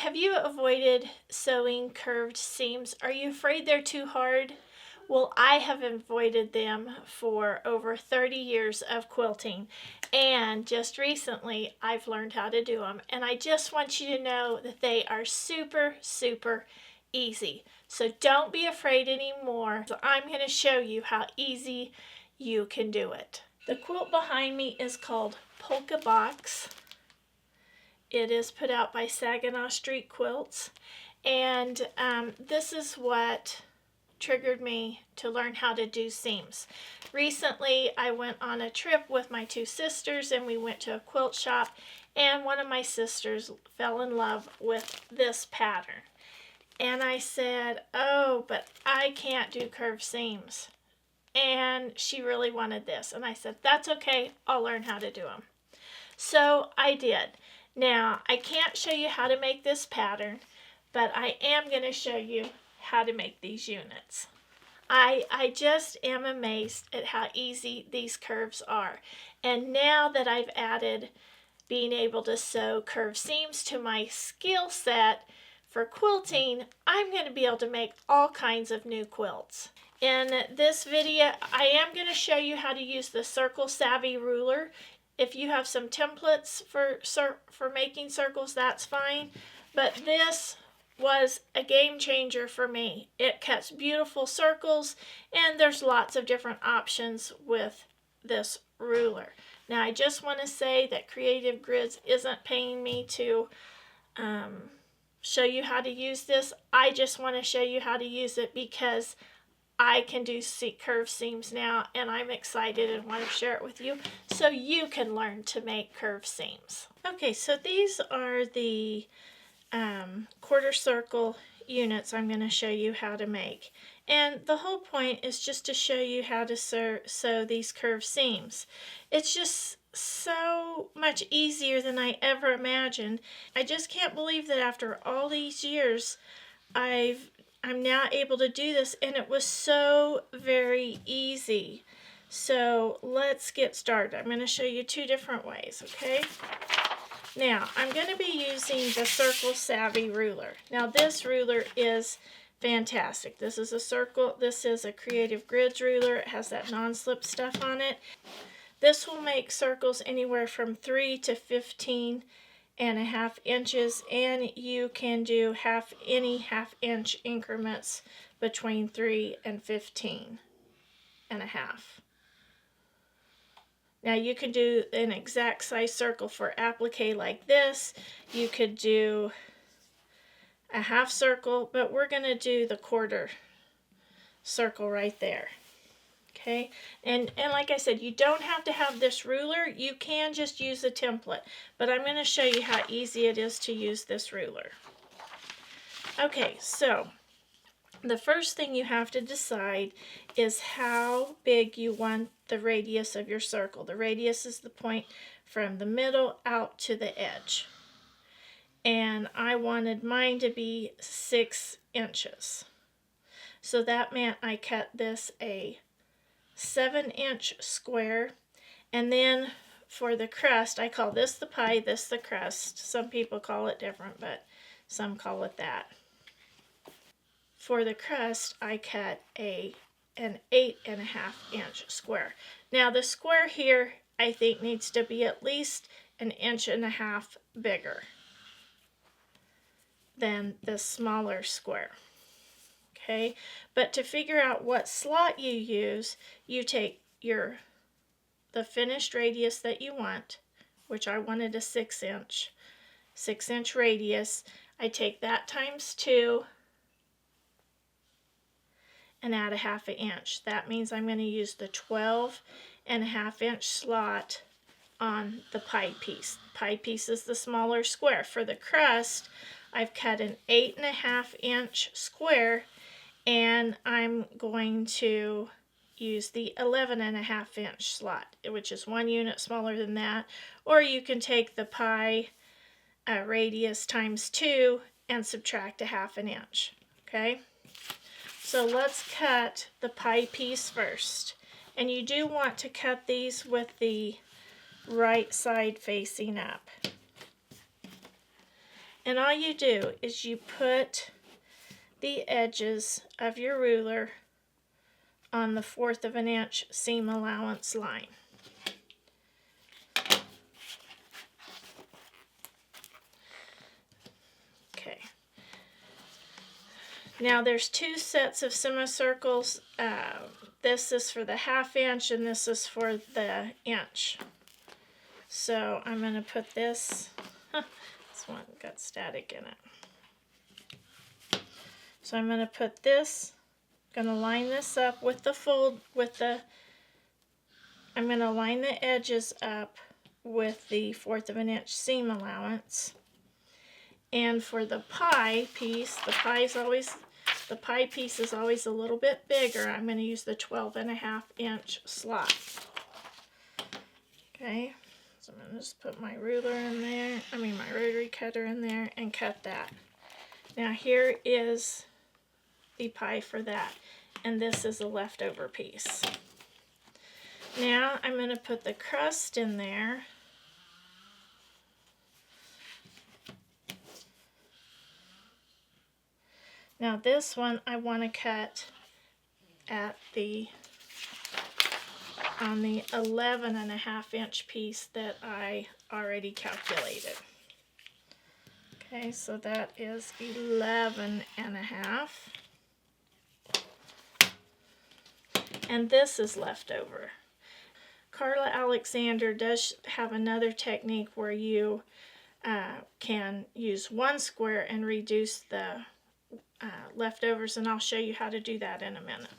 have you avoided sewing curved seams? Are you afraid they're too hard? Well, I have avoided them for over 30 years of quilting, and just recently I've learned how to do them, and I just want you to know that they are super, super easy. So don't be afraid anymore. So I'm going to show you how easy you can do it. The quilt behind me is called Polka Box. It is put out by Saginaw Street Quilts, and this is what triggered me to learn how to do seams. Recently, I went on a trip with my two sisters, and we went to a quilt shop, and one of my sisters fell in love with this pattern. And I said, oh, but I can't do curved seams. And she really wanted this, and I said, that's okay, I'll learn how to do them. So I did. Now, I can't show you how to make this pattern, but I am going to show you how to make these units. I just am amazed at how easy these curves are. And now that I've added being able to sew curved seams to my skill set for quilting, I'm going to be able to make all kinds of new quilts. In this video, I am going to show you how to use the Circle Savvy ruler. If you have some templates for making circles, that's fine. But this was a game changer for me. It cuts beautiful circles, and there's lots of different options with this ruler. Now, I just want to say that Creative Grids isn't paying me to show you how to use this. I just want to show you how to use it because I can do curved seams now, and I'm excited and want to share it with you so you can learn to make curved seams. Okay, so these are the quarter circle units I'm going to show you how to make. And the whole point is just to show you how to sew these curved seams. It's just so much easier than I ever imagined. I just can't believe that after all these years I'm now able to do this, and it was so very easy. So let's get started. I'm going to show you two different ways, okay? Now, I'm going to be using the Circle Savvy ruler. Now, this ruler is fantastic. This is a Creative Grids ruler. It has that non-slip stuff on it. This will make circles anywhere from 3 to 15.5 inches, and you can do any half-inch increments between 3 and 15.5. Now you can do an exact size circle for applique like this. You could do a half circle, but we're going to do the quarter circle right there. Okay, and like I said, you don't have to have this ruler. You can just use a template, but I'm going to show you how easy it is to use this ruler. Okay, so the first thing you have to decide is how big you want the radius of your circle. The radius is the point from the middle out to the edge. And I wanted mine to be 6 inches. So that meant I cut this a 7-inch square, and then for the crust, I call this the pie, this the crust. Some people call it different, but some call it that. For the crust, I cut an 8.5-inch square. Now the square here, I think, needs to be at least 1.5 inches bigger than the smaller square. Okay, but to figure out what slot you use, you take the finished radius that you want, which I wanted a 6-inch radius. I take that times 2 and add a 1/2 inch. That means I'm going to use the 12.5-inch slot on the pie piece. Pie piece is the smaller square. For the crust, I've cut an 8.5-inch square, and I'm going to use the 11.5-inch slot, which is 1 unit smaller than that. Or you can take the pie radius times 2 and subtract a 1/2 inch. Okay, so let's cut the pie piece first. And you do want to cut these with the right side facing up. And all you do is you put the edges of your ruler on the 1/4 of an inch seam allowance line. Okay. Now there's 2 sets of semicircles. This is for the 1/2 inch and this is for the inch. So I'm going to put this, this one got static in it. So I'm going to put this, going to line this up with the fold, I'm going to line the edges up with the 1/4 of an inch seam allowance. And for the pie piece, the pie piece is always a little bit bigger. I'm going to use the 12.5 inch slot. Okay, so I'm going to just put my ruler in there, my rotary cutter in there and cut that. Now here is the pie for that, and this is a leftover piece. Now I'm going to put the crust in there. Now this one I want to cut at on the 11.5 inch piece that I already calculated. Okay, so that is 11.5. And this is left over. Carla Alexander does have another technique where you can use 1 square and reduce the leftovers, and I'll show you how to do that in a minute.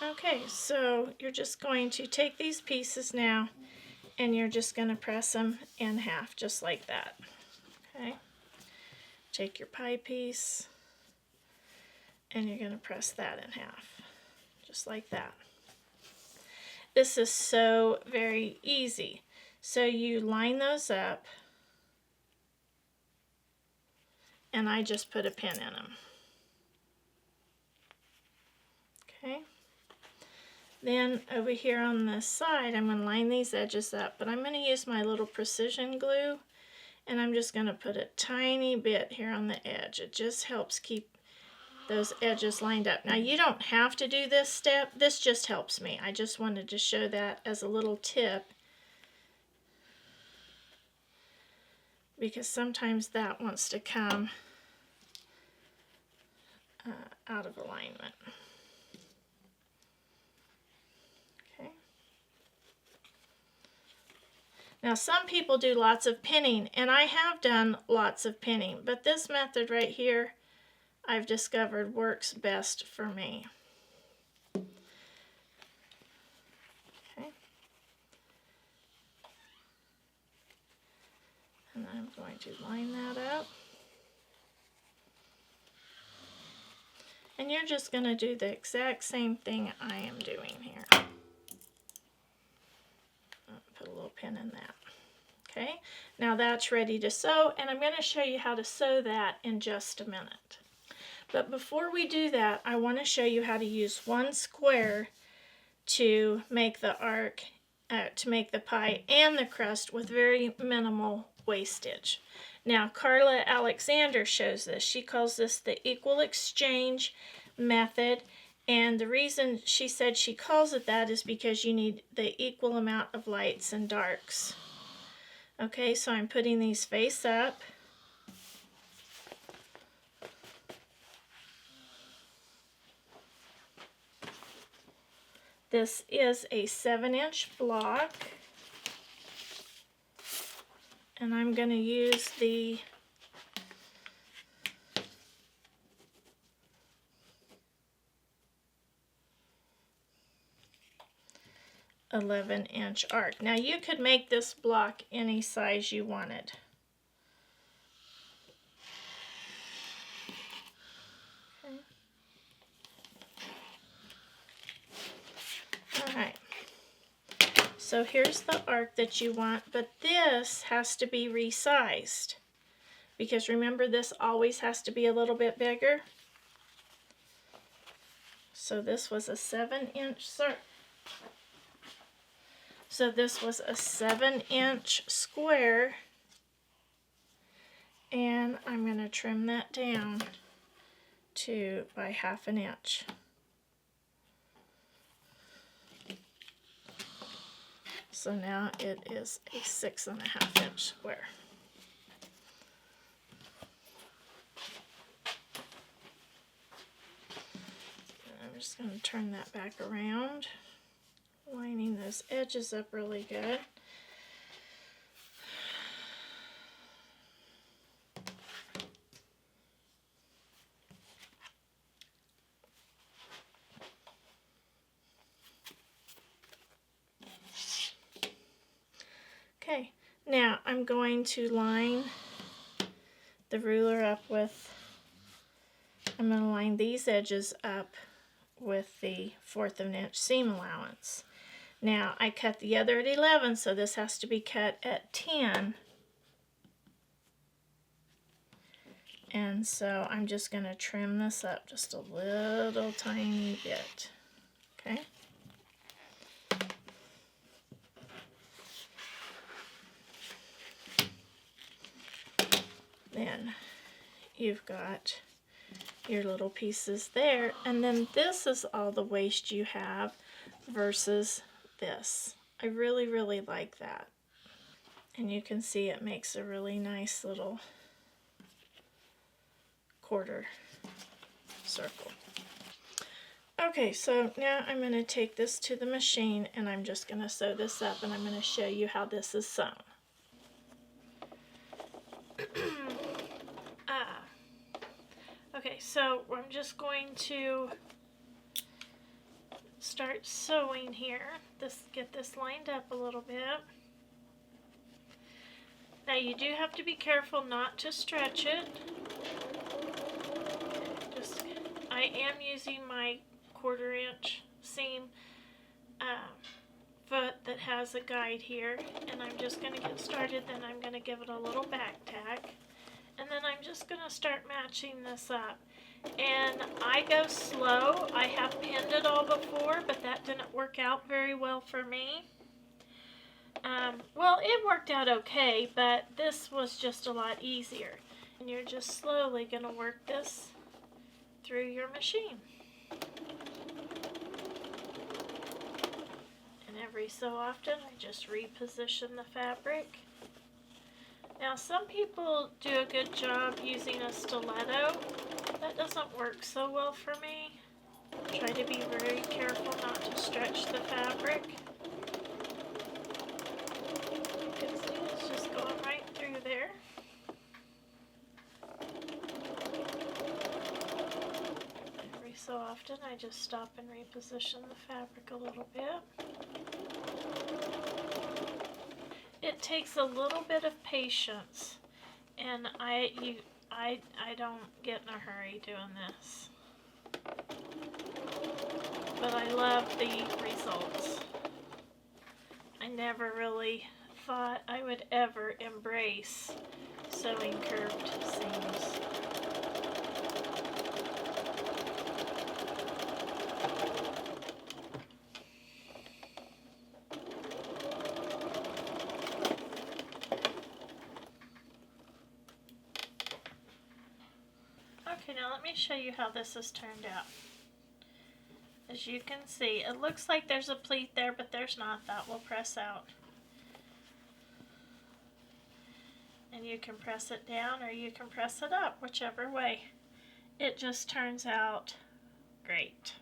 Okay, so you're just going to take these pieces now and you're just going to press them in half just like that. Okay, take your pie piece and you're going to press that in half just like that. This is so very easy. So you line those up, and I just put a pin in them. Okay. Then over here on this side, I'm going to line these edges up, but I'm going to use my little precision glue, and I'm just going to put a tiny bit here on the edge. It just helps keep those edges lined up. Now you don't have to do this step. This just helps me. I just wanted to show that as a little tip, because sometimes that wants to come out of alignment. Okay. Now some people do lots of pinning, and I have done lots of pinning, but this method right here I've discovered works best for me. Okay. And I'm going to line that up. And you're just going to do the exact same thing I am doing here. Put a little pin in that. Okay, now that's ready to sew, and I'm going to show you how to sew that in just a minute. But before we do that, I want to show you how to use 1 square to make the arc, to make the pie and the crust with very minimal wastage. Now, Carla Alexander shows this. She calls this the equal exchange method, and the reason she said she calls it that is because you need the equal amount of lights and darks. Okay, so I'm putting these face up. This is a 7-inch block, and I'm going to use the (11-inch) arc. Now you could make this block any size you wanted. Okay. All right. So here's the arc that you want, but this has to be resized, because remember, this always has to be a little bit bigger. So this was a 7-inch So this was a 7-inch square, and I'm going to trim that down to by 1/2 inch. So now it is a 6.5-inch square. I'm just going to turn that back around, lining those edges up really good. Okay, now I'm going to line the ruler up with, I'm going to line these edges up with the 1/4 of an inch seam allowance. Now I cut the other at 11, so this has to be cut at 10. And so I'm just going to trim this up just a little tiny bit. Okay. Then you've got your little pieces there, and then this is all the waste you have versus this. I really, really like that. And you can see it makes a really nice little quarter circle. Okay, so now I'm going to take this to the machine and I'm just going to sew this up, and I'm going to show you how this is sewn. Okay, so I'm just going to start sewing here. Get this lined up a little bit. Now you do have to be careful not to stretch it. I am using my 1/4 inch seam foot that has a guide here, and I'm just going to get started. Then I'm going to give it a little back tack, and then I'm just going to start matching this up. And I go slow. I have pinned it all before, but that didn't work out very well for me. Well, it worked out okay, but this was just a lot easier. And you're just slowly going to work this through your machine. And every so often, I just reposition the fabric. Now, some people do a good job using a stiletto. That doesn't work so well for me. Try to be very careful not to stretch the fabric. You can see it's just going right through there. Every so often, I just stop and reposition the fabric a little bit. It takes a little bit of patience, and I don't get in a hurry doing this. But I love the results. I never really thought I would ever embrace sewing curved seams. Okay, now let me show you how this has turned out. As you can see, it looks like there's a pleat there, but there's not. That will press out. And you can press it down or you can press it up, whichever way. It just turns out great.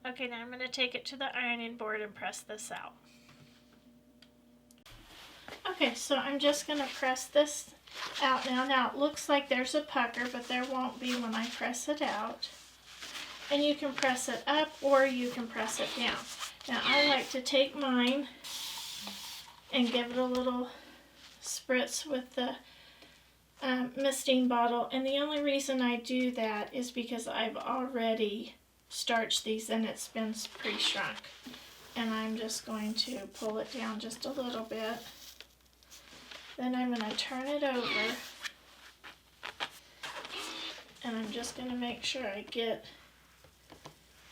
Okay, now I'm going to take it to the ironing board and press this out. Okay, so I'm just going to press this out now. Now it looks like there's a pucker, but there won't be when I press it out. And you can press it up or you can press it down. Now I like to take mine and give it a little spritz with the misting bottle, and the only reason I do that is because I've already starched these and it's been pre-shrunk. And I'm just going to pull it down just a little bit. Then I'm going to turn it over, and I'm just going to make sure I get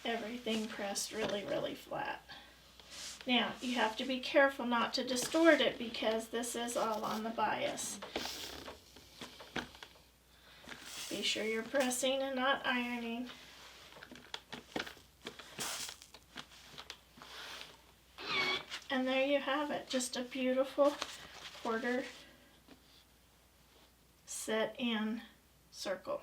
everything pressed really, really flat. Now, you have to be careful not to distort it because this is all on the bias. Be sure you're pressing and not ironing. And there you have it, just a beautiful quarter set in circle.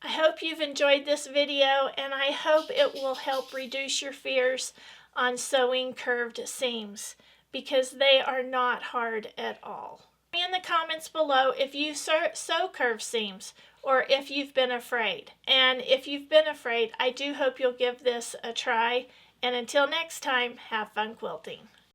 I hope you've enjoyed this video, and I hope it will help reduce your fears on sewing curved seams, because they are not hard at all. Tell me in the comments below if you sew curved seams or if you've been afraid. And if you've been afraid, I do hope you'll give this a try. And until next time, have fun quilting.